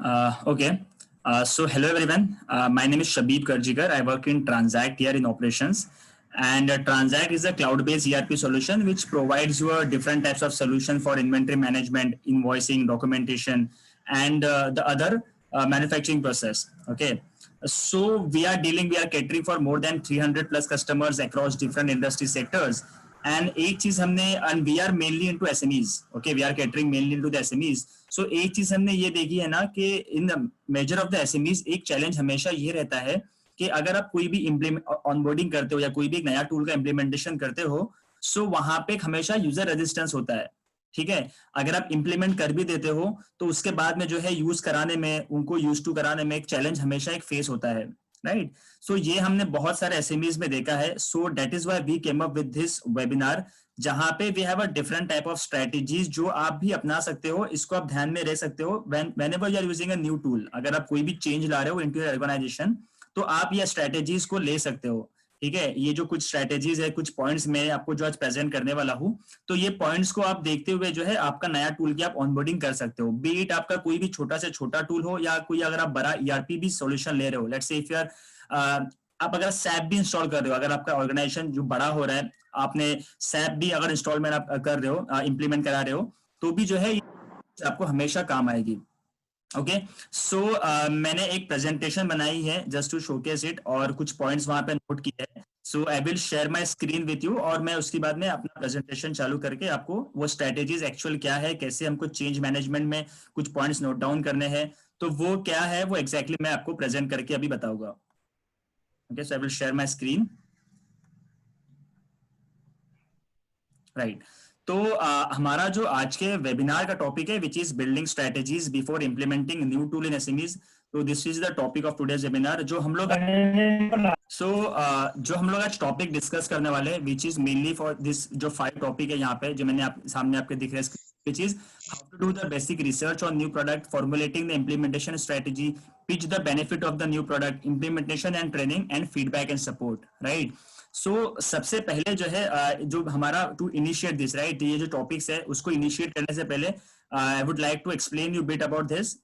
Okay. So hello everyone. My name is Shabib Karjigar. I work in Transact here in operations. And Transact is a cloud-based ERP solution which provides you different types of solution for inventory management, invoicing, documentation, and the other manufacturing process. Okay. So we are catering for more than 300 plus customers across different industry sectors. And एक चीज हमने and we are mainly into SMEs. Okay, we are catering mainly into the SMEs. So एक चीज हमने ये देखी है ना कि in the measure of the SMEs एक चैलेंज हमेशा ये रहता है कि अगर आप कोई भी ऑनबोर्डिंग करते हो या कोई भी एक नया टूल का इम्प्लीमेंटेशन करते हो, सो वहां पे हमेशा यूजर रेजिस्टेंस होता है. ठीक है, अगर आप इम्प्लीमेंट कर भी देते हो तो उसके बाद में जो है यूज कराने में, उनको यूज टू कराने में एक चैलेंज हमेशा एक फेस होता है. राइट. सो ये हमने बहुत सारे एसएमईज में देखा है. So that is why we came up with this webinar, जहां पे we have a different type of strategies जो आप भी अपना सकते हो. इसको आप ध्यान में रह सकते हो whenever you are using a new tool. अगर आप कोई भी चेंज ला रहे हो इनटू योर ऑर्गेनाइजेशन तो आप ये स्ट्रेटेजीज को ले सकते हो. ठीक है, ये जो कुछ स्ट्रेटेजीज है, कुछ पॉइंट्स में आपको जो आज प्रेजेंट करने वाला हूं, तो ये पॉइंट्स को आप देखते हुए जो है आपका नया टूल की आप ऑनबोर्डिंग कर सकते हो. बी इट आपका कोई भी छोटा से छोटा टूल हो या कोई अगर आप बड़ा ईआरपी भी सॉल्यूशन ले रहे हो. Let's say if you are आप अगर सैप भी इंस्टॉल कर रहे हो, अगर आपका ऑर्गेनाइजेशन जो बड़ा हो रहा है, आपने सैप भी अगर इंस्टॉलमेंट आप कर रहे हो, इंप्लीमेंट करा रहे हो, तो भी जो है आपको हमेशा काम आएगी. ओके. सो मैंने एक प्रेजेंटेशन बनाई है जस्ट टू शोकेस इट और कुछ पॉइंट्स वहां पे नोट किए हैं. So I will share my screen with you और मैं उसके बाद में अपना प्रेजेंटेशन चालू करके आपको वो स्ट्रेटेजीज एक्चुअल क्या है, कैसे हमको चेंज मैनेजमेंट में कुछ पॉइंट्स नोट डाउन करने हैं, तो वो क्या है वो एग्जैक्टली मैं आपको प्रेजेंट करके अभी बताऊंगा. Okay, so I will share my screen. Right. तो हमारा जो आज के वेबिनार का टॉपिक है which is building strategies before implementing new tool in SMEs. तो this is the topic of today's webinar जो हम लोग आज टॉपिक डिस्कस करने वाले हैं which is mainly for this. जो 5 टॉपिक है यहाँ पे जो मैंने सामने आपके दिख रहे हैं, which is how to do the basic research on new product, formulating the implementation strategy, pitch the benefit of the new product, implementation and training, and feedback and support. Right. So सबसे पहले जो है जो हमारा to initiate this, right, ये जो topics है उसको इनिशिएट करने से पहले I would like to explain you a bit about this.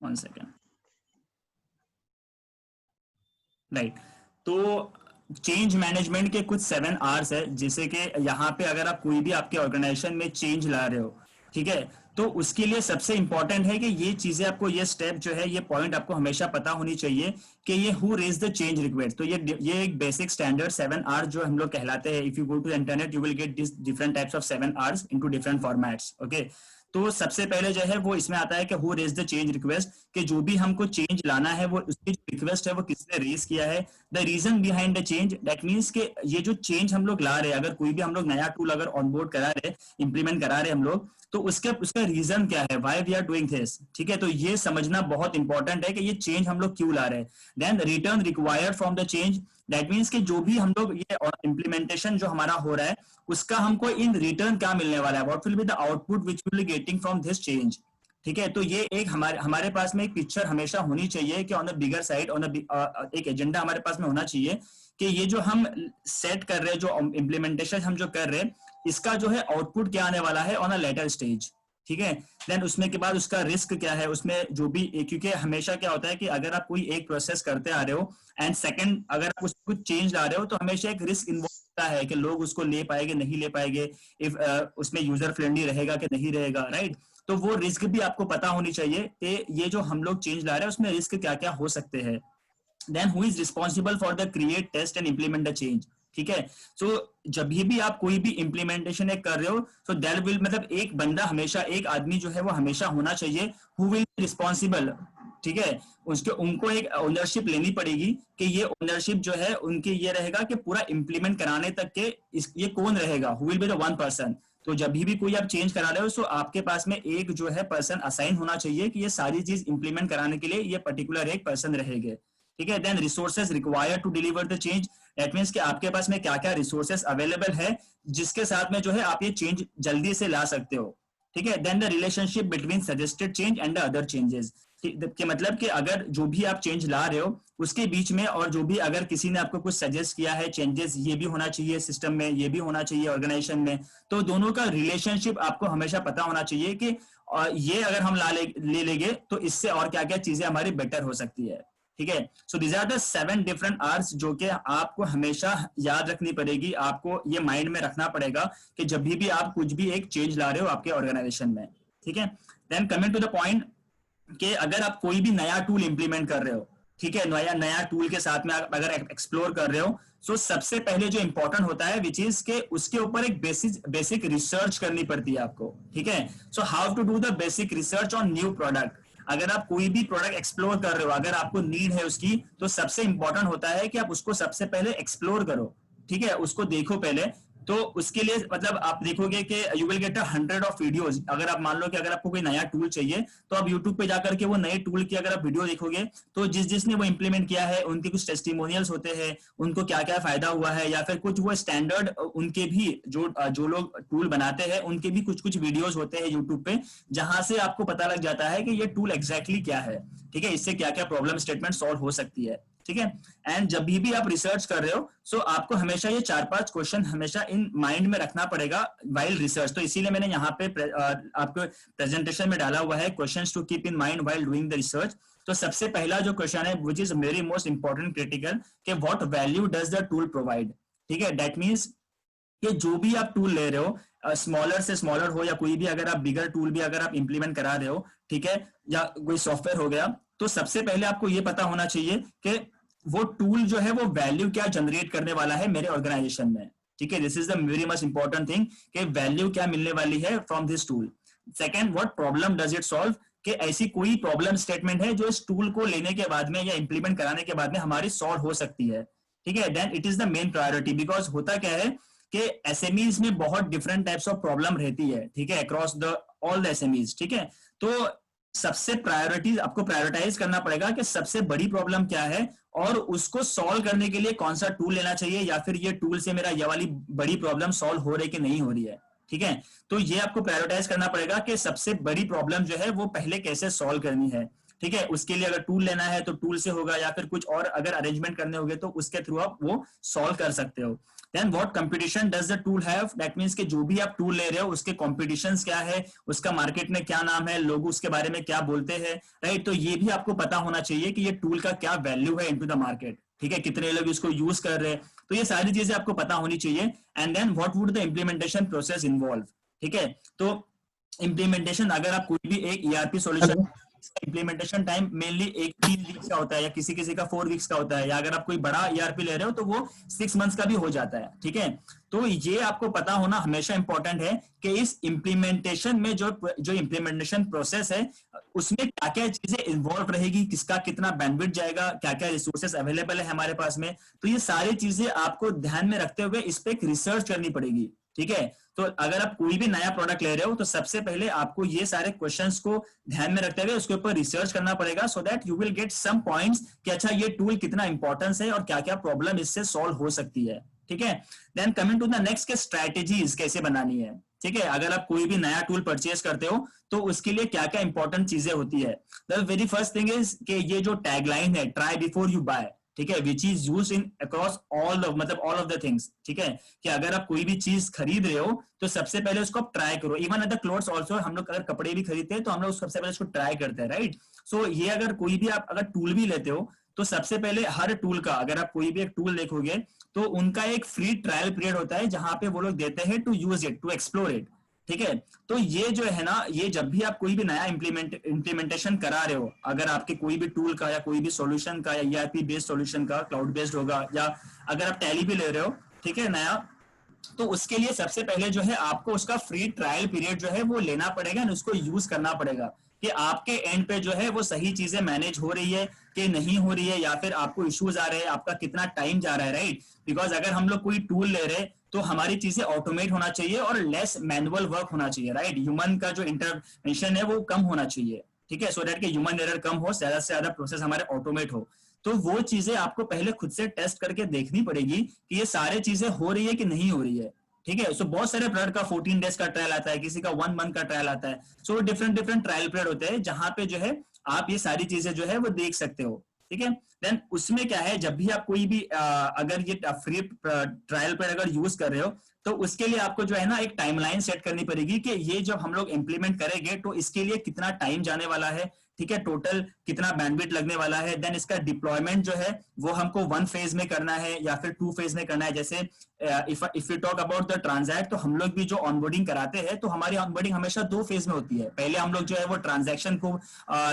One second. Right. तो चेंज मैनेजमेंट के कुछ 7 R's है, जिसे कि यहाँ पे अगर आप कोई भी आपके ऑर्गेनाइजेशन में चेंज ला रहे हो, ठीक है, तो उसके लिए सबसे इंपॉर्टेंट है कि ये चीजें आपको, ये स्टेप जो है, ये पॉइंट आपको हमेशा पता होनी चाहिए कि ये who raise the change request. तो ये एक बेसिक स्टैंडर्ड 7 R जो हम लोग कहलाते हैं. If you go to internet you will get this different types of 7 R's into different formats. Okay. तो सबसे पहले जो है वो इसमें आता है कि who raise the change request, कि जो भी हमको चेंज लाना है वो उसकी जो रिक्वेस्ट है वो किसने रेज किया है. The reason behind the change, that means कि ये जो चेंज हम लोग ला रहे हैं, अगर कोई भी हम लोग नया टूल अगर ऑनबोर्ड करा रहे, इंप्लीमेंट करा रहे हम लोग, तो उसका रीजन क्या है, why we are doing this. ठीक है, तो ये समझना बहुत इंपॉर्टेंट है कि ये चेंज हम लोग क्यों ला रहे हैं. Then return required from the change, that means कि जो भी हम लोग ये इंप्लीमेंटेशन जो हमारा हो रहा है उसका हमको इन रिटर्न क्या मिलने वाला है, what will be the output which will be getting from this change. ठीक है, तो ये एक हमारे पास में एक पिक्चर हमेशा होनी चाहिए कि ऑन द बिगर साइड, एक एजेंडा हमारे पास में होना चाहिए कि ये जो हम सेट कर रहे हैं, जो इम्प्लीमेंटेशन हम जो कर रहे हैं, इसका जो है आउटपुट क्या आने वाला है ऑन अ लेटर स्टेज. ठीक है. देन उसमें के बाद उसका रिस्क क्या है, उसमें जो भी, क्योंकि हमेशा क्या होता है कि अगर आप कोई एक प्रोसेस करते आ रहे हो एंड सेकंड अगर आप उसमें कुछ चेंज ला रहे हो तो हमेशा एक रिस्क इन्वॉल्व होता है कि लोग उसको ले पाएंगे नहीं ले पाएंगे, इफ उसमें यूजर फ्रेंडली रहेगा कि नहीं रहेगा. राइट. तो वो रिस्क भी आपको पता होनी चाहिए कि ये जो हम लोग चेंज ला रहे हैं उसमें रिस्क क्या क्या हो सकते हैं. Then who is responsible for the create, test and implement the change. ठीक है. सो जब भी आप कोई भी इंप्लीमेंटेशन कर रहे हो, सो देयर विल, मतलब एक बंदा हमेशा, एक आदमी जो है वो हमेशा होना चाहिए हु विल रिस्पॉन्सिबल. ठीक है, उनको एक ओनरशिप लेनी पड़ेगी कि ये ओनरशिप जो है उनके ये रहेगा कि पूरा इंप्लीमेंट कराने तक के ये कौन रहेगा, who will be the one person. तो जब भी कोई आप चेंज करा रहे हो, सो आपके पास में एक जो है पर्सन असाइन होना चाहिए कि ये सारी चीज इंप्लीमेंट कराने के लिए ये पर्टिकुलर एक पर्सन रहेंगे. ठीक है. Then resources required to deliver the change, that means कि आपके पास में क्या क्या रिसोर्सेज अवेलेबल है जिसके साथ में जो है आप ये चेंज जल्दी से ला सकते हो. ठीक है. Then the relationship between suggested change and the other changes. कि मतलब कि अगर जो भी आप चेंज ला रहे हो उसके बीच में, और जो भी अगर किसी ने आपको कुछ सजेस्ट किया है चेंजेस ये भी होना चाहिए सिस्टम में, ये भी होना चाहिए ऑर्गेनाइजेशन में, तो दोनों का रिलेशनशिप आपको हमेशा पता होना चाहिए कि ये अगर हम ले लेंगे तो इससे और क्या क्या चीजें हमारी बेटर हो सकती है। ठीक है, so these are the 7 different R's जो कि आपको हमेशा याद रखनी पड़ेगी, आपको ये माइंड में रखना पड़ेगा कि जब भी आप कुछ भी एक चेंज ला रहे हो आपके ऑर्गेनाइजेशन में। ठीक है, then coming to the point कि अगर आप कोई भी नया टूल इंप्लीमेंट कर रहे हो, ठीक है, नया नया टूल के साथ में अगर एक्सप्लोर कर रहे हो, सो सबसे पहले जो इंपॉर्टेंट होता है विच इज के उसके ऊपर एक बेसिक रिसर्च करनी पड़ती है आपको। ठीक है, so how to do the basic research on new product. अगर आप कोई भी प्रोडक्ट एक्सप्लोर कर रहे हो, अगर आपको नीड है उसकी, तो सबसे इंपॉर्टेंट होता है कि आप उसको सबसे पहले एक्सप्लोर करो। ठीक है, उसको देखो पहले। तो उसके लिए मतलब आप देखोगे कि you will gate 100 of videos. अगर आप मान लो कि अगर आपको कोई नया टूल चाहिए तो आप यूट्यूब पे जाकर के वो नए टूल की अगर आप वीडियो देखोगे तो जिसने वो इंप्लीमेंट किया है उनके कुछ टेस्टिमोनियल्स होते हैं, उनको क्या क्या फायदा हुआ है, या फिर कुछ वो स्टैंडर्ड उनके भी जो लोग टूल बनाते हैं उनके भी कुछ कुछ वीडियोस होते हैं यूट्यूब पे, जहां से आपको पता लग जाता है कि ये टूल एग्जैक्टली क्या है। ठीक है, इससे क्या क्या प्रॉब्लम स्टेटमेंट सॉल्व हो सकती है। ठीक है, एंड जब भी आप रिसर्च कर रहे हो सो आपको हमेशा ये 4-5 क्वेश्चन हमेशा इन माइंड में रखना पड़ेगा वाइल रिसर्च। तो इसीलिए मैंने यहाँ पे आपको प्रेजेंटेशन में डाला हुआ है questions to keep in mind while doing the research. तो सबसे पहला जो क्वेश्चन है which is very most important critical, कि what value does the tool provide. ठीक है, दैट मीन्स कि जो भी आप टूल ले रहे हो, स्मॉलर से स्मॉलर हो या कोई भी, अगर आप बिगर टूल भी अगर आप इंप्लीमेंट करा रहे हो, ठीक है, या कोई सॉफ्टवेयर हो गया, तो सबसे पहले आपको ये पता होना चाहिए कि वो टूल जो है वो वैल्यू क्या जनरेट करने वाला है मेरे ऑर्गेनाइजेशन में। ठीक है, this is the very much important thing कि वैल्यू क्या मिलने वाली है from this tool. Second, what problem does it solve, कि ऐसी कोई प्रॉब्लम स्टेटमेंट है जो इस टूल को लेने के बाद में या इंप्लीमेंट कराने के बाद में हमारी सॉल्व हो सकती है। ठीक है, then it is the main priority, because होता क्या है कि एसएमईज में बहुत डिफरेंट टाइप्स ऑफ प्रॉब्लम रहती है। ठीक है, across the all the SMEs. ठीक है, तो सबसे प्रायोरिटी आपको प्रायोरिटाइज करना पड़ेगा कि सबसे बड़ी प्रॉब्लम क्या है और उसको सॉल्व करने के लिए कौन सा टूल लेना चाहिए, या फिर ये टूल से मेरा ये वाली बड़ी प्रॉब्लम सॉल्व हो रही कि नहीं हो रही है। ठीक है, तो ये आपको प्रायोरिटाइज करना पड़ेगा कि सबसे बड़ी प्रॉब्लम जो है वो पहले कैसे सॉल्व करनी है। ठीक है, उसके लिए अगर टूल लेना है तो टूल से होगा, या फिर कुछ और अगर अरेंजमेंट करने होंगे तो उसके थ्रू आप वो सॉल्व कर सकते हो। Then what competition does the tool have, that means कि जो भी आप टूल ले रहे हो उसके कॉम्पिटिशन्स क्या है, उसका मार्केट में क्या नाम है, लोग उसके बारे में क्या बोलते हैं। राइट, तो ये भी आपको पता होना चाहिए कि ये टूल का क्या वैल्यू है इनटू द मार्केट। ठीक है, कितने लोग इसको यूज कर रहे हैं, तो ये सारी चीजें आपको पता होनी चाहिए। And then what would the implementation process involve. ठीक है, तो इम्प्लीमेंटेशन अगर आप कोई भी एक ERP solution, implementation time mainly 3 weeks का होता है, या किसी किसी का 4 वीक्स का होता है, या अगर आप कोई बड़ा ईआरपी ले रहे हो तो वो 6 मंथ्स का भी हो जाता है। ठीक है, तो ये आपको पता होना हमेशा इंपॉर्टेंट है कि इस इम्प्लीमेंटेशन में जो इम्प्लीमेंटेशन प्रोसेस है उसमें क्या क्या चीजें इन्वॉल्व रहेगी, किसका कितना बैंडविड्थ जाएगा, क्या क्या रिसोर्सेस अवेलेबल है हमारे पास में। तो ये सारी चीजें आपको ध्यान में रखते हुए इस पे एक रिसर्च करनी पड़ेगी। ठीक है, तो अगर आप कोई भी नया प्रोडक्ट ले रहे हो तो सबसे पहले आपको ये सारे क्वेश्चंस को ध्यान में रखते हुए उसके ऊपर रिसर्च करना पड़ेगा, so that you will get some points कि अच्छा ये टूल कितना इंपॉर्टेंस है और क्या क्या प्रॉब्लम इससे सॉल्व हो सकती है। ठीक है, then coming to the next key strategies कैसे बनानी है। ठीक है, अगर आप कोई भी नया टूल परचेज करते हो तो उसके लिए क्या क्या इंपॉर्टेंट चीजें होती है। The very first thing is कि ये जो टैगलाइन है, ट्राई बिफोर यू बाय, ठीक है, which is use in across all मतलब ऑल ऑफ द थिंग्स। ठीक है, कि अगर आप कोई भी चीज खरीद रहे हो तो सबसे पहले उसको आप ट्राई करो। इवन अदर क्लोथ्स ऑल्सो, हम लोग अगर कपड़े भी खरीदते हैं तो हम लोग सबसे पहले उसको ट्राई करते हैं। राइट, सो ये अगर कोई भी आप अगर टूल भी लेते हो तो सबसे पहले हर टूल का, अगर आप कोई भी एक टूल देखोगे तो उनका एक फ्री ट्रायल पीरियड होता है जहां पे वो लोग देते हैं to use it, to explore it. ठीक है, तो ये जो है ना, ये जब भी आप कोई भी नया इम्प्लीमेंटेशन करा रहे हो, अगर आपके कोई भी टूल का या कोई भी सॉल्यूशन का या ईआरपी बेस्ड सॉल्यूशन का, क्लाउड बेस्ड होगा, या अगर आप टैली भी ले रहे हो, ठीक है, नया, तो उसके लिए सबसे पहले जो है आपको उसका फ्री ट्रायल पीरियड जो है वो लेना पड़ेगा और उसको यूज करना पड़ेगा कि आपके एंड पे जो है वो सही चीजें मैनेज हो रही है कि नहीं हो रही है, या फिर आपको इश्यूज आ रहे हैं, आपका कितना टाइम जा रहा है। राइट, बिकॉज अगर हम लोग कोई टूल ले रहे हैं तो हमारी चीजें ऑटोमेट होना चाहिए और लेस मैनुअल वर्क होना चाहिए। राइट, ह्यूमन का जो इंटरवेंशन है वो कम होना चाहिए। ठीक है, सो दैट कि ह्यूमन एरर कम हो, ज्यादा से ज्यादा प्रोसेस हमारे ऑटोमेट हो। तो वो चीजें आपको पहले खुद से टेस्ट करके देखनी पड़ेगी कि ये सारे चीजें हो रही है कि नहीं हो रही है। ठीक है, सो बहुत सारे प्रोडक्ट का 14 डेज का ट्रायल आता है, किसी का 1 मंथ का ट्रायल आता है। So different different trial period होते हैं जहां पे जो है आप ये सारी चीजें जो है वो देख सकते हो, ठीक है। देन उसमें क्या है, जब भी आप कोई भी अगर ये फ्री ट्रायल पर अगर यूज कर रहे हो, तो उसके लिए आपको जो है ना एक टाइमलाइन सेट करनी पड़ेगी कि ये जब हम लोग इंप्लीमेंट करेंगे तो इसके लिए कितना टाइम जाने वाला है, ठीक है, टोटल कितना बैंडविड्थ लगने वाला है। देन इसका डिप्लॉयमेंट जो है वो हमको 1 फेज में करना है या फिर 2 फेज में करना है। जैसे if you talk about the transact, तो हम लोग भी जो ऑनबोर्डिंग कराते हैं तो हमारी ऑनबोर्डिंग हमेशा 2 फेज में होती है। पहले हम लोग जो है वो ट्रांजैक्शन को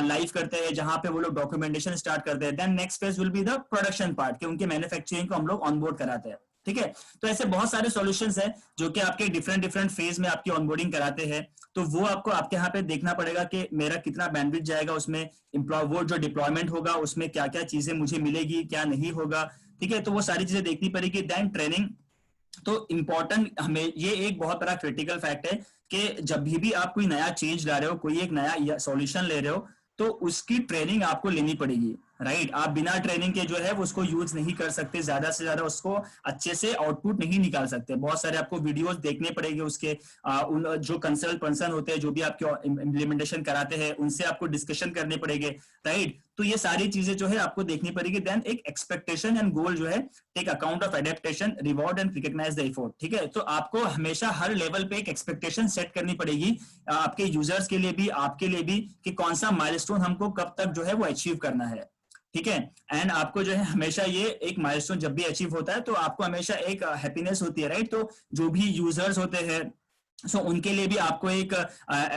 लाइव करते हैं, जहां पे वो लोग डॉक्यूमेंटेशन स्टार्ट करते हैं। Then next phase will be the production part, कि उनके मैन्युफैक्चरिंग को हम लोग ऑनबोर्ड कराते हैं, ठीक है। तो ऐसे बहुत सारे सॉल्यूशंस हैं जो कि आपके डिफरेंट डिफरेंट फेज में आपकी ऑनबोर्डिंग कराते हैं। तो वो आपको आपके यहाँ पे देखना पड़ेगा कि मेरा कितना बैंडविड्थ जाएगा उसमें, एम्प्लॉय वो जो डिप्लॉयमेंट होगा उसमें क्या क्या चीजें मुझे मिलेगी, क्या नहीं होगा, ठीक है। तो वो सारी चीजें देखनी पड़ेगी। देन ट्रेनिंग, तो इंपॉर्टेंट, हमें ये एक बहुत बड़ा क्रिटिकल फैक्ट है कि जब भी आप कोई नया चेंज ला रहे हो, कोई एक नया सॉल्यूशन ले रहे हो, तो उसकी ट्रेनिंग आपको लेनी पड़ेगी, राइट। आप बिना ट्रेनिंग के जो है वो उसको यूज नहीं कर सकते, ज्यादा से ज्यादा उसको अच्छे से आउटपुट नहीं निकाल सकते। बहुत सारे आपको वीडियोस देखने पड़ेंगे उसके, उन जो कंसल्ट पर्सन होते हैं जो भी आपके इम्प्लीमेंटेशन कराते हैं उनसे आपको डिस्कशन करने पड़ेंगे, राइट। तो ये सारी चीजें जो है आपको देखनी पड़ेगी। देन एक एक्सपेक्टेशन एंड गोल जो है, take account of adaptation, reward and recognise the effort, ठीक है। तो आपको हमेशा हर लेवल पे एक एक्सपेक्टेशन सेट करनी पड़ेगी, आपके यूजर्स के लिए भी, आपके लिए भी, कि कौन सा माइलस्टोन हमको कब तक जो है वो अचीव करना है, ठीक है। एंड आपको जो है हमेशा ये एक माइलस्टोन जब भी अचीव होता है तो आपको हमेशा एक हैप्पीनेस होती है, राइट। तो जो भी यूजर्स होते हैं, सो उनके लिए भी आपको एक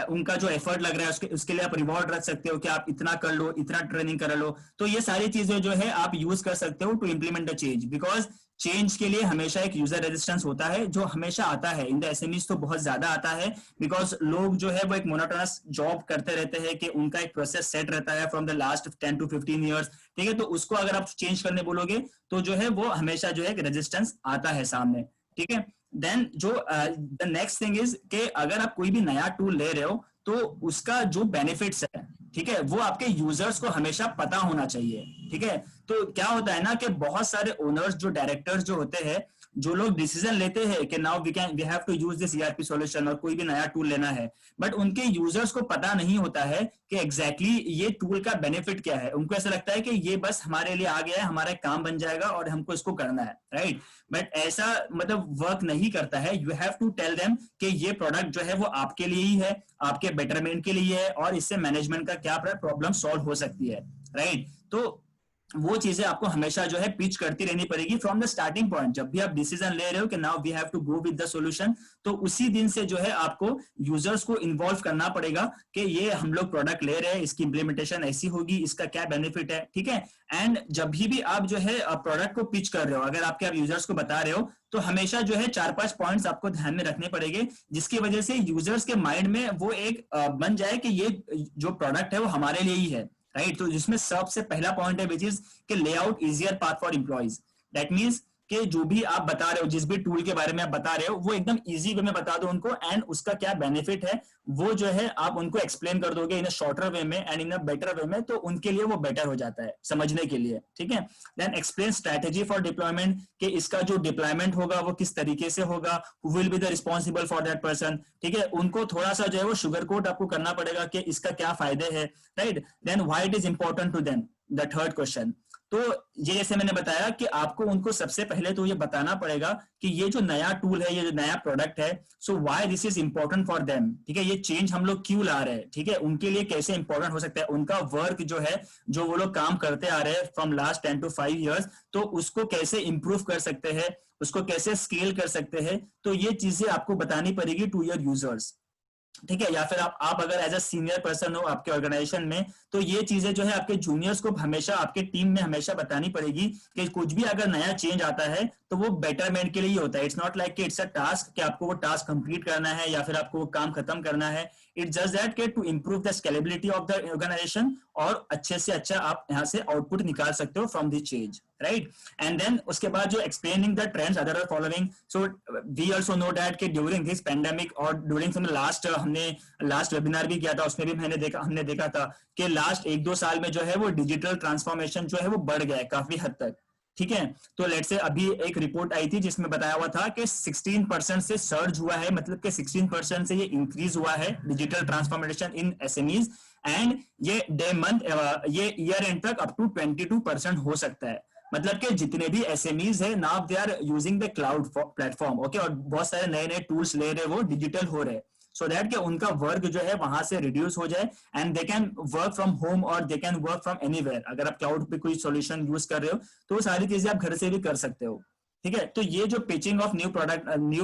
उनका जो एफर्ट लग रहा है उसके लिए आप रिवॉर्ड रख सकते हो कि आप इतना कर लो, इतना ट्रेनिंग कर लो। तो ये सारी चीजें जो है आप यूज कर सकते हो to implement the change, because change के लिए हमेशा एक यूजर रेजिस्टेंस होता है जो हमेशा आता है। इन द एसएमईज तो बहुत ज्यादा आता है, बिकॉज लोग जो है वो एक मोनोटोनस जॉब करते रहते हैं कि उनका एक प्रोसेस सेट रहता है from the last 10 to 15 years, ठीक है। तो उसको अगर आप चेंज करने बोलोगे तो जो है वो हमेशा जो है एक रेजिस्टेंस आता है सामने, ठीक है। देन जो द नेक्स्ट थिंग इज कि अगर आप कोई भी नया टूल ले रहे हो तो उसका जो बेनिफिट्स है, ठीक है, वो आपके यूजर्स को हमेशा पता होना चाहिए, ठीक है। तो क्या होता है ना कि बहुत सारे ओनर्स, जो डायरेक्टर्स जो होते हैं, जो लोग डिसीजन लेते हैं कि now we have to use this ERP solution और कोई भी नया टूल लेना है, बट उनके यूजर्स को पता नहीं होता है कि एग्जैक्टली ये टूल का बेनिफिट क्या है। उनको ऐसा लगता है कि ये बस हमारे लिए आ गया है, हमारा काम बन जाएगा और हमको इसको करना है, राइट। बट ऐसा मतलब वर्क नहीं करता है। You have to tell them कि ये प्रोडक्ट जो है वो आपके लिए ही है, आपके बेटरमेंट के लिए है, और इससे मैनेजमेंट का क्या प्रॉब्लम सॉल्व हो सकती है, राइट। तो वो चीजें आपको हमेशा जो है पिच करती रहनी पड़ेगी फ्रॉम द स्टार्टिंग पॉइंट। जब भी आप डिसीजन ले रहे हो कि now we have to go with the solution, तो उसी दिन से जो है आपको यूजर्स को इन्वॉल्व करना पड़ेगा कि ये हम लोग प्रोडक्ट ले रहे हैं, इसकी इंप्लीमेंटेशन ऐसी होगी, इसका क्या बेनिफिट है, ठीक है। एंड जब भी आप जो है प्रोडक्ट को पिच कर रहे हो, अगर आपके आप यूजर्स को बता रहे हो, तो हमेशा जो है 4-5 पॉइंट्स आपको ध्यान में रखने पड़ेंगे, जिसकी वजह से यूजर्स के माइंड में वो एक बन जाए कि ये जो प्रोडक्ट है वो हमारे लिए ही है, राइट। तो जिसमें सबसे पहला पॉइंट है विच इज कि layout easier path for employees. That means कि जो भी आप बता रहे हो, जिस भी टूल के बारे में आप बता रहे हो, वो एकदम इजी वे में बता दो उनको, एंड उसका क्या बेनिफिट है वो जो है आप उनको एक्सप्लेन कर दोगे इन अ शॉर्टर वे में and in a better way में, तो उनके लिए वो बेटर हो जाता है समझने के लिए, ठीक है। Then explain strategy for deployment, कि इसका जो डिप्लॉयमेंट होगा वो किस तरीके से होगा, who will be the responsible for that person, ठीक है। उनको थोड़ा सा जो है वो शुगर कोट आपको करना पड़ेगा कि इसका क्या फायदे है, right. Then why it is important to them, the third question. तो ये जैसे मैंने बताया कि आपको उनको सबसे पहले तो ये बताना पड़ेगा कि ये जो नया टूल है, ये जो नया प्रोडक्ट है, so why this is important for them, ठीक है। ये चेंज हम लोग क्यों ला रहे हैं, ठीक है, उनके लिए कैसे इंपॉर्टेंट हो सकता है, उनका वर्क जो है, जो वो लोग काम करते आ रहे हैं फ्रॉम लास्ट 10 to 5 ईयर्स, तो उसको कैसे इंप्रूव कर सकते हैं, उसको कैसे स्केल कर सकते हैं। तो ये चीजें आपको बतानी पड़ेगी टू योर यूजर्स, ठीक है। या फिर आप अगर एज अ सीनियर पर्सन हो आपके ऑर्गेनाइजेशन में, तो ये चीजें जो है आपके जूनियर्स को हमेशा, आपके टीम में हमेशा बतानी पड़ेगी कि कुछ भी अगर नया चेंज आता है तो वो बेटरमेंट के लिए ही होता है। इट्स नॉट लाइक कि इट्स अ टास्क कि आपको वो टास्क कंप्लीट करना है या फिर आपको वो काम खत्म करना है। इट्स जस्ट दैट कि to improve the scalability of the organisation, और अच्छे से अच्छा आप यहाँ से आउटपुट निकाल सकते हो from this change, right. And then उसके बाद जो explaining the trends other are following, so we also know that कि ड्यूरिंग दिस पेंडेमिक और ड्यूरिंग हमने लास्ट वेबिनार भी किया था, उसमें भी हमने देखा था कि लास्ट 1-2 साल में जो है वो डिजिटल ट्रांसफॉर्मेशन जो है वो बढ़ गया है काफी हद तक, ठीक है। तो लेट्स से अभी एक रिपोर्ट आई थी जिसमें बताया हुआ था कि 16% से सर्ज हुआ है, मतलब कि 16% से ये इंक्रीज हुआ है digital transformation in SMEs, and ये डे मंथ ये ईयर एंड तक अप टू 22% हो सकता है। मतलब कि जितने भी एसएमईज है now they are using the cloud platform, okay, और बहुत सारे नए नए टूल्स ले रहे, वो डिजिटल हो रहे, सो दैट कि उनका वर्क जो है वहां से रिड्यूस हो जाए and they can work from home और they can work from anywhere. अगर आप क्लाउड पे कोई सॉल्यूशन यूज कर रहे हो तो वो सारी चीजें आप घर से भी कर सकते हो, ठीक है। तो ये जो पिचिंग ऑफ न्यू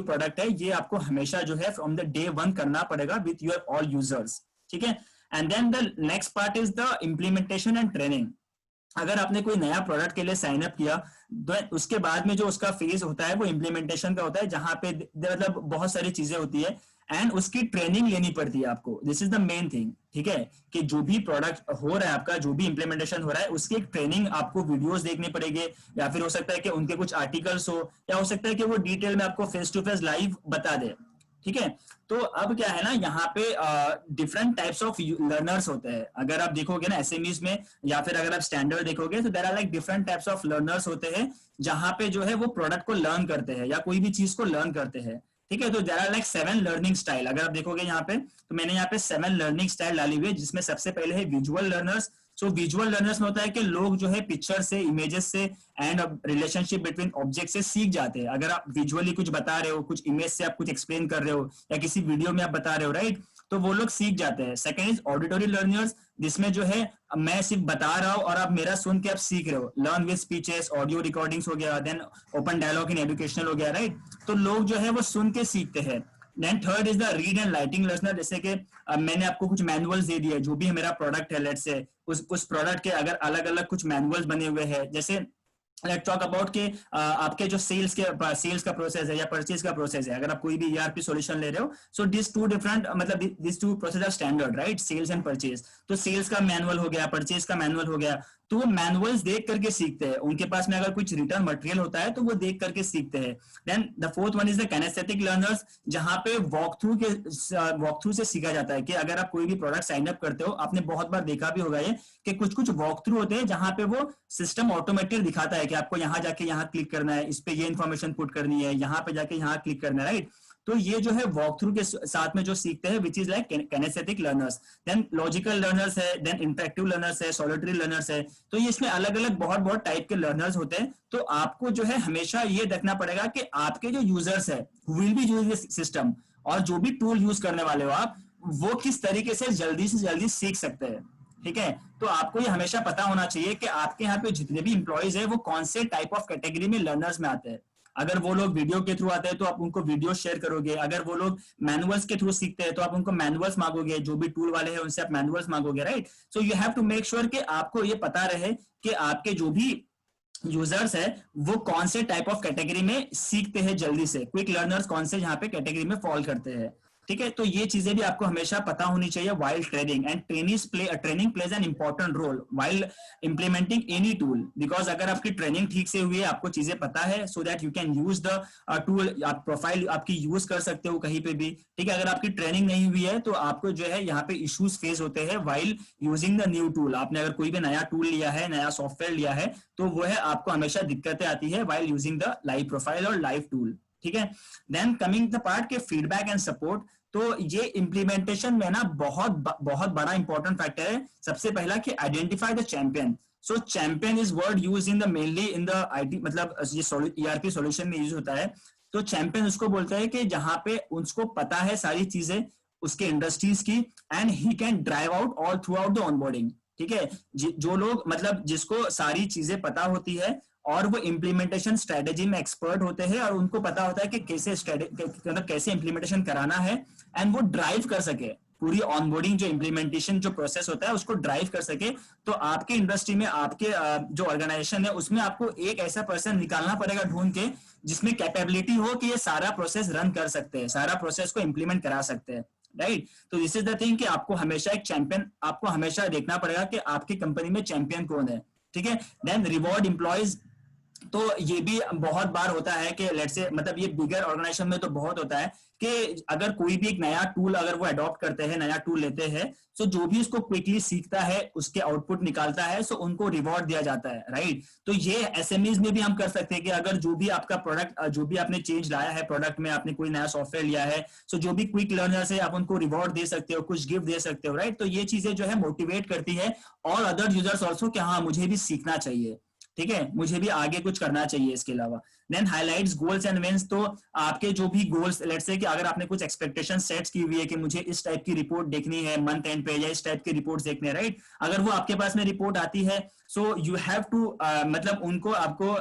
प्रोडक्ट है ये आपको हमेशा जो है फ्रॉम द डे वन करना पड़ेगा विथ योर ऑल यूजर्स, ठीक है। And then the next part is the implementation and training. अगर आपने कोई नया प्रोडक्ट के लिए साइन अप किया तो उसके बाद में जो उसका फेज होता है वो इम्प्लीमेंटेशन का होता है, जहां पे मतलब बहुत सारी चीजें होती है एंड उसकी ट्रेनिंग लेनी पड़ती है आपको। This is the main thing, ठीक है, कि जो भी प्रोडक्ट हो रहा है आपका, जो भी इम्प्लीमेंटेशन हो रहा है, उसकी एक ट्रेनिंग आपको वीडियोस देखने पड़ेंगे, या फिर हो सकता है कि उनके कुछ आर्टिकल्स हो, या हो सकता है कि वो डिटेल में आपको फेस टू फेस लाइव बता दे, ठीक है। तो अब क्या है ना, यहाँ पे डिफरेंट टाइप्स ऑफ लर्नर्स होते हैं। अगर आप देखोगे ना एसएमईज में, या फिर अगर आप स्टैंडर्ड देखोगे, तो there are like different types of learners होते हैं, जहां पे जो है वो प्रोडक्ट को लर्न करते हैं या कोई भी चीज को लर्न करते हैं, ठीक है। तो there are like 7 learning style. अगर आप देखोगे यहाँ पे, तो मैंने यहाँ पे 7 लर्निंग स्टाइल डाली हुई है, जिसमें सबसे पहले है visual learners. So visual learners में होता है कि लोग जो है पिक्चर से, इमेजेस से एंड रिलेशनशिप बिटवीन ऑब्जेक्ट से सीख जाते हैं। अगर आप विजुअली कुछ बता रहे हो, कुछ इमेज से आप कुछ एक्सप्लेन कर रहे हो, या किसी वीडियो में आप बता रहे हो, राइट, तो वो लोग सीख जाते हैं। सेकंड इज ऑडिटरी लर्नर्स, जिसमें जो है मैं सिर्फ बता रहा हूँ और आप मेरा सुन के आप सीख रहे हो। Learn with speeches, audio recordings हो गया, then open dialogue in educational हो गया, राइट। तो लोग जो है वो सुन के सीखते हैं। Then third is the read and writing learner, जैसे कि मैंने आपको कुछ मैनुअल्स दे दिए, जो भी मेरा प्रोडक्ट है, लेट्स से उस प्रोडक्ट के अगर अलग अलग कुछ मैनुअल्स बने हुए हैं, जैसे लेट्स टॉक अबाउट के आपके जो सेल्स का प्रोसेस है या परचेज का प्रोसेस है, अगर आप कोई भी ईआरपी सॉल्यूशन ले रहे हो, सो दिस टू डिफरेंट मतलब this two process are standard, right, sales and purchase. तो सेल्स का मैनुअल हो गया, परचेज का मैनुअल हो गया, तो वो मैनुअल्स देख करके सीखते हैं। उनके पास में अगर कुछ रिटर्न मटेरियल होता है तो वो देख करके सीखते हैं। Then the fourth one is the kinaesthetic learners, जहां पे वॉक थ्रू से सीखा जाता है। कि अगर आप कोई भी प्रोडक्ट साइन अप करते हो, आपने बहुत बार देखा भी होगा ये, कि कुछ कुछ वॉक थ्रू होते हैं जहां पे वो सिस्टम ऑटोमेटिक दिखाता है कि आपको यहाँ जाके यहाँ क्लिक करना है, इस पे ये इन्फॉर्मेशन पुट करनी है, यहाँ पे जाके यहाँ क्लिक करना है, राइट। तो ये जो है वॉक थ्रू के साथ में जो सीखते हैं, which is like kinaesthetic learners. Then logical learners है, देन इंटरेक्टिव लर्नर्स है, सॉलिटरी लर्नर्स है। तो ये इसमें अलग अलग बहुत बहुत टाइप के लर्नर्स होते हैं। तो आपको जो है हमेशा ये देखना पड़ेगा कि आपके जो यूजर्स है will be using this system, और जो भी टूल यूज करने वाले हो आप, वो किस तरीके से जल्दी सीख सकते हैं, ठीक है। तो आपको ये हमेशा पता होना चाहिए कि आपके यहाँ पे जितने भी इंप्लॉइज है वो कौन से टाइप ऑफ कैटेगरी में लर्नर्स में आते हैं। अगर वो लोग वीडियो के थ्रू आते हैं तो आप उनको वीडियो शेयर करोगे, अगर वो लोग मैनुअल्स के थ्रू सीखते हैं तो आप उनको मैनुअल्स मांगोगे, जो भी टूल वाले हैं उनसे आप मैनुअल्स मांगोगे, right. So you have to make sure कि आपको ये पता रहे कि आपके जो भी यूजर्स है वो कौन से टाइप ऑफ कैटेगरी में सीखते हैं जल्दी से, क्विक लर्नर्स कौन से यहाँ पे कैटेगरी में फॉल करते हैं, ठीक है। तो ये चीजें भी आपको हमेशा पता होनी चाहिए while training. And training plays an important role while implementing any tool, because अगर आपकी ट्रेनिंग ठीक से हुई है, आपको चीजें पता है, so that you can use the tool, आप प्रोफाइल आपकी यूज कर सकते हो कहीं पे भी, ठीक है। अगर आपकी ट्रेनिंग नहीं हुई है तो आपको जो है यहाँ पे इश्यूज फेस होते हैं while using the new tool. आपने अगर कोई भी नया टूल लिया है, नया सॉफ्टवेयर लिया है, तो वो है आपको हमेशा दिक्कतें आती है while using the live profile और लाइव टूल, ठीक है। देन कमिंग द पार्ट के फीडबैक एंड सपोर्ट, तो ये इंप्लीमेंटेशन में ना बहुत बहुत बड़ा इंपॉर्टेंट फैक्टर है। सबसे पहला कि identify the champion. So champion is word use in the mainly in the IT, मतलब ये ईआरपी सॉल्यूशन में यूज होता है। तो चैंपियन उसको बोलते हैं कि जहां पे उसको पता है सारी चीजें उसके इंडस्ट्रीज की, and he can drive out all through out the onboarding, ठीक है। जो लोग मतलब जिसको सारी चीजें पता होती है और वो इम्प्लीमेंटेशन स्ट्रेटेजी में एक्सपर्ट होते हैं, और उनको पता होता है कि कैसे इम्प्लीमेंटेशन कराना है, एंड वो ड्राइव कर सके पूरी ऑनबोर्डिंग जो इम्प्लीमेंटेशन जो प्रोसेस होता है उसको ड्राइव कर सके। तो आपके इंडस्ट्री में, आपके जो ऑर्गेनाइजेशन है उसमें आपको एक ऐसा पर्सन निकालना पड़ेगा ढूंढ के, जिसमें कैपेबिलिटी हो कि ये सारा प्रोसेस रन कर सकते हैं, सारा प्रोसेस को इम्प्लीमेंट करा सकते हैं, राइट। तो दिस इज द थिंग कि आपको हमेशा एक चैंपियन, आपको हमेशा देखना पड़ेगा कि आपकी कंपनी में चैंपियन कौन है, ठीक है। देन रिवॉर्ड एम्प्लॉयज तो ये भी बहुत बार होता है कि लेट्स से मतलब ये बिगर ऑर्गेनाइजेशन में तो बहुत होता है कि अगर कोई भी एक नया टूल अगर वो अडॉप्ट करते हैं, नया टूल लेते हैं, सो जो भी उसको क्विकली सीखता है, उसके आउटपुट निकालता है, सो उनको रिवॉर्ड दिया जाता है, राइट। तो ये एसएमईज में भी हम कर सकते हैं कि अगर जो भी आपका प्रोडक्ट, जो भी आपने चेंज लाया है प्रोडक्ट में, आपने कोई नया सॉफ्टवेयर लिया है, सो जो भी क्विक लर्नर्स है आप उनको रिवॉर्ड दे सकते हो, कुछ गिफ्ट दे सकते हो, राइट। तो ये चीजें जो है मोटिवेट करती है और अदर यूजर्स ऑल्सो कि हाँ मुझे भी सीखना चाहिए, ठीक है, मुझे भी आगे कुछ करना चाहिए इसके अलावा। Then highlights goals and wins, तो आपके जो भी गोल्स, लेट्स से कि अगर आपने कुछ एक्सपेक्टेशन सेट्स की हुई है कि मुझे इस टाइप की रिपोर्ट देखनी है मंथ एंड पे, या इस टाइप की रिपोर्ट्स देखने हैं, राइट, अगर वो आपके पास में रिपोर्ट आती है, सो यू हैव टू मतलब उनको आपको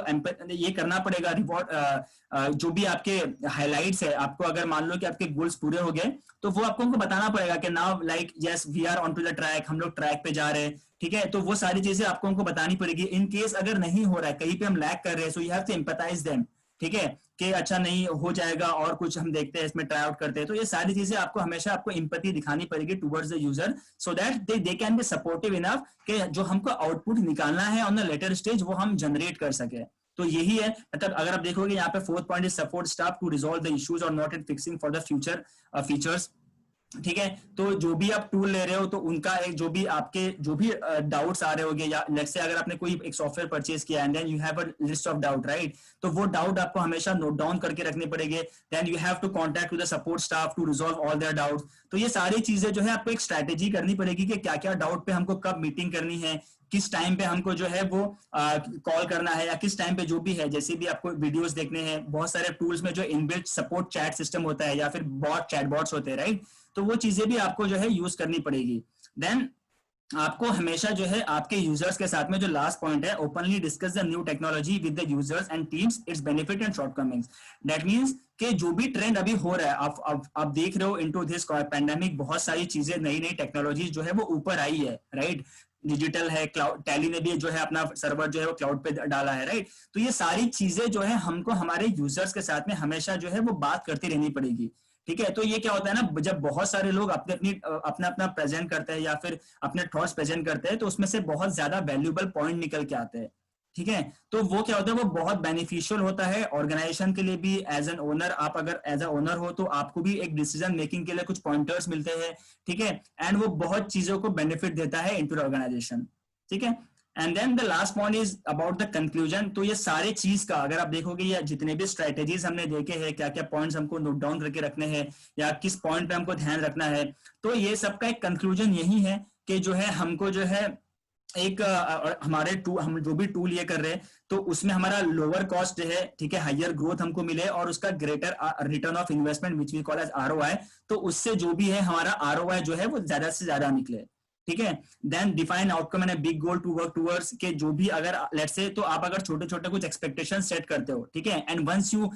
ये करना पड़ेगा, रिपोर्ट जो भी आपके हाइलाइट्स है, आपको अगर मान लो कि आपके गोल्स पूरे हो गए, तो वो आपको उनको बताना पड़ेगा कि now like yes we are on to the track, हम लोग ट्रैक पे जा रहे हैं, ठीक है। तो वो सारी चीजें आपको उनको बतानी पड़ेगी। इन केस अगर नहीं हो रहा है, कहीं पे हम लैग कर रहे हैं, so you have to empathize them, ठीक है, कि अच्छा नहीं हो जाएगा और कुछ हम देखते हैं इसमें, ट्राई आउट करते हैं। तो ये सारी चीजें आपको हमेशा आपको एम्पैथी दिखानी पड़ेगी towards the user, so that they can be supportive enough कि जो हमको आउटपुट निकालना है ऑन द लेटर स्टेज वो हम जनरेट कर सके। तो यही है, मतलब अगर आप देखोगे यहाँ पे fourth point is support staff to resolve the issues और not in fixing for the future features, ठीक है। तो जो भी आप टूल ले रहे हो, तो उनका एक जो भी आपके जो भी डाउट्स आ रहे होंगे, या लेट्स से अगर आपने कोई एक सॉफ्टवेयर परचेज किया and then you have a list of doubt, right, तो वो डाउट आपको हमेशा नोट डाउन करके रखने पड़ेंगे। Then you have to contact with the support staff to resolve all their doubts. तो ये सारी चीजें जो है आपको एक स्ट्रैटेजी करनी पड़ेगी कि क्या क्या डाउट पे हमको कब मीटिंग करनी है, किस टाइम पे हमको जो है वो कॉल करना है, या किस टाइम पे जो भी है, जैसे भी आपको वीडियोस देखने हैं, बहुत सारे टूल्स में जो इनबिल्ट सपोर्ट चैट सिस्टम होता है या फिर बॉट चैट बॉट्स होते हैं, राइट। तो वो चीजें भी आपको जो है यूज करनी पड़ेगी। देन आपको हमेशा जो है आपके यूजर्स के साथ में, जो लास्ट पॉइंट है, openly discuss the new technology with the users and teams, it's benefit and shortcomings. That means कि जो भी ट्रेंड अभी हो रहा है, आप देख रहे हो इनटू दिस पैंडेमिक, बहुत सारी चीजें, नई नई टेक्नोलॉजी जो है वो ऊपर आई है, राइट। डिजिटल है, क्लाउड, टैली ने भी जो है अपना सर्वर जो है वो क्लाउड पे डाला है, राइट। तो ये सारी चीजें जो है हमको हमारे यूजर्स के साथ में हमेशा जो है वो बात करती रहनी पड़ेगी, ठीक है। तो ये क्या होता है ना, जब बहुत सारे लोग अपना अपना प्रेजेंट करते हैं या फिर अपने थॉट्स प्रेजेंट करते हैं, तो उसमें से बहुत ज्यादा वैल्यूबल पॉइंट निकल के आते हैं, ठीक है। तो वो क्या होता है, वो बहुत बेनिफिशियल होता है ऑर्गेनाइजेशन के लिए भी। एज एन ओनर, आप अगर एज अ ओनर हो तो आपको भी एक डिसीजन मेकिंग के लिए कुछ पॉइंटर्स मिलते हैं, ठीक है। एंड वो बहुत चीजों को बेनिफिट देता है इनटू द ऑर्गेनाइजेशन, ठीक है। And then the last point is about the conclusion. तो ये सारे चीज का अगर आप देखोगे, या जितने भी स्ट्रेटेजीज हमने देखे हैं, क्या क्या पॉइंट्स हमको नोट डाउन करके रखने हैं, या किस पॉइंट पे हमको ध्यान रखना है, तो ये सबका एक कंक्लूजन यही है कि जो है हमको जो है एक हमारे हम जो भी टूल ये कर रहे हैं, तो उसमें हमारा लोअर कॉस्ट है, ठीक है, हायर ग्रोथ हमको मिले, और उसका greater return of investment which we call as ROI. तो उससे जो भी है हमारा आरओआई जो है वो ज्यादा से ज्यादा निकले, ठीक है। Then define outcome and big goal to work towards, के जो भी अगर लेट्स से, तो आप अगर छोटे छोटे कुछ एक्सपेक्टेशन सेट करते हो, ठीक है, and once you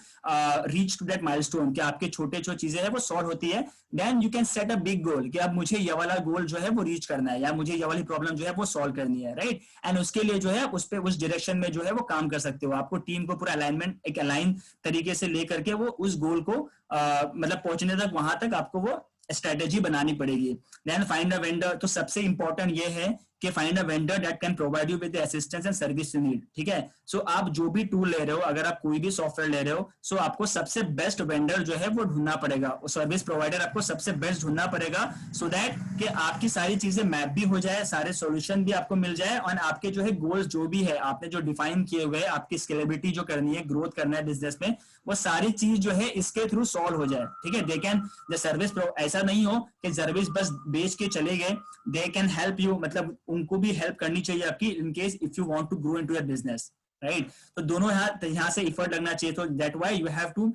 reach to that milestone, कि आपके छोटे जो चीजें है वो सॉल्व होती है, then you can set a big goal, कि अब मुझे ये वाला गोल जो है वो रीच करना है, या मुझे ये वाली प्रॉब्लम जो है वो सॉल्व करनी है, राइट। एंड उसके लिए जो है उस पे उस डायरेक्शन में जो है वो काम कर सकते हो। आपको टीम को पूरा अलाइनमेंट, एक अलाइन तरीके से लेकर के वो उस गोल को मतलब पहुंचने तक, वहां तक आपको वो स्ट्रेटेजी बनानी पड़ेगी। देन फाइंड अ वेंडर, तो सबसे इंपॉर्टेंट ये है कि find a vendor that can provide you with the assistance and service you need, ठीक है। सो आप जो भी टूल ले रहे हो, अगर आप कोई भी सॉफ्टवेयर ले रहे हो, सो आपको सबसे बेस्ट वेंडर जो है वो ढूंढना पड़ेगा, सर्विस प्रोवाइडर आपको सबसे बेस्ट ढूंढना पड़ेगा, सो दैट कि आपकी सारी चीजें मैप भी हो जाए, सारे सॉल्यूशन भी आपको मिल जाए, और आपके जो है गोल्स जो भी है आपने जो डिफाइन किए हुए, आपकी स्केलेबिलिटी जो करनी है, ग्रोथ करना है बिजनेस में, वो सारी चीज जो है इसके थ्रू सॉल्व हो जाए, ठीक है। दे कैन द सर्विस, ऐसा नहीं हो कि सर्विस बस बेच के चले गए, दे कैन हेल्प यू, मतलब उनको भी हेल्प करनी चाहिए आपकी, in case if you want to grow into your business, right. तो दोनों यहाँ से इफर्ट लगना चाहिए। तो that why you have to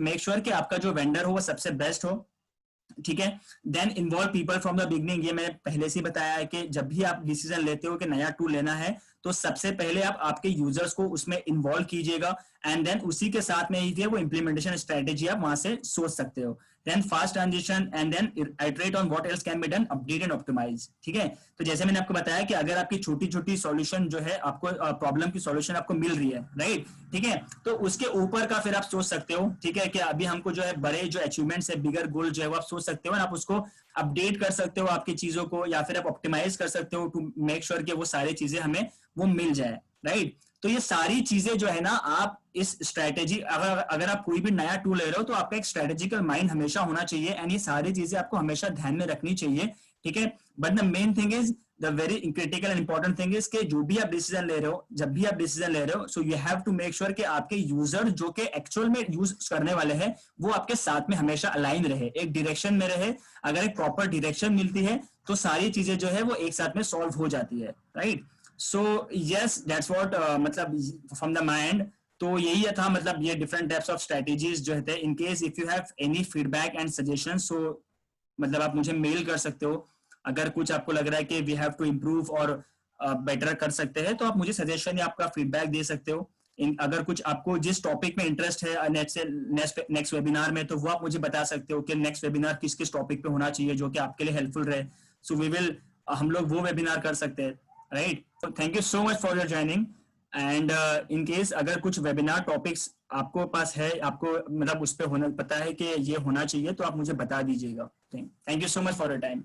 make sure कि आपका जो वेंडर हो वो सबसे बेस्ट हो, ठीक है। Then involve people from the beginning, ये मैंने पहले से बताया है कि जब भी आप डिसीजन लेते हो कि नया टूल लेना है, तो सबसे पहले आप आपके यूजर्स को उसमें इन्वॉल्व कीजिएगा, एंड देन उसी के साथ में ही वो इंप्लीमेंटेशन स्ट्रेटेजी आप वहां से सोच सकते हो। Then fast transition and then iterate on what else can be done, update and optimize, ठीक है। तो जैसे मैंने आपको बताया कि अगर आपकी छोटी छोटी सॉल्यूशन जो है, आपको प्रॉब्लम की सॉल्यूशन आपको मिल रही है, राइट, ठीक है, तो उसके ऊपर का फिर आप सोच सकते हो, ठीक है, कि अभी हमको जो है बड़े जो अचीवमेंट्स है, बिगर गोल जो है वो आप सोच सकते हो, और आप उसको अपडेट कर सकते हो आपकी चीजों को, या फिर आप ऑप्टिमाइज कर सकते हो टू मेक श्योर कि वो सारी चीजें हमें वो मिल जाए, राइट। तो ये सारी चीजें जो है ना, आप इस स्ट्रेटेजी, अगर आप कोई भी नया टूल ले रहे हो तो आपका एक स्ट्रेटेजिकल माइंड हमेशा होना चाहिए, एंड ये सारी चीजें आपको हमेशा ध्यान में रखनी चाहिए, ठीक है। But the main thing is, the very critical and important thing is कि जो भी आप डिसीजन ले रहे हो, जब भी आप डिसीजन ले रहे हो, so you have to make sure कि आपके यूजर जो कि एक्चुअल में यूज करने वाले हैं, वो आपके साथ में हमेशा अलाइन रहे, एक डायरेक्शन में रहे। अगर एक प्रॉपर डायरेक्शन मिलती है तो सारी चीजें जो है वो एक साथ में सॉल्व हो जाती है, right. So yes, that's what, मतलब फ्रॉम द माइंड, तो यही था, मतलब ये डिफरेंट टाइप्स ऑफ स्ट्रेटेजीज जो है। In case if you have any feedback and suggestion, so मतलब आप मुझे मेल कर सकते हो। अगर कुछ आपको लग रहा है कि वी हैव टू इम्प्रूव और बेटर कर सकते हैं, तो आप मुझे सजेशन या आपका फीडबैक दे सकते हो। अगर कुछ आपको जिस टॉपिक में इंटरेस्ट है नेक्स्ट वेबिनार में, तो वो आप मुझे बता सकते हो कि नेक्स्ट वेबिनार किस किस टॉपिक पे होना चाहिए जो कि आपके लिए हेल्पफुल रहे। सो वी विल, हम लोग वो वेबिनार कर सकते हैं, right. Thank you so much for your joining. And in case अगर कुछ वेबिनार टॉपिक्स आपको पास है, आपको मतलब उस पर होना पता है कि ये होना चाहिए, तो आप मुझे बता दीजिएगा। Thank you so much for your time.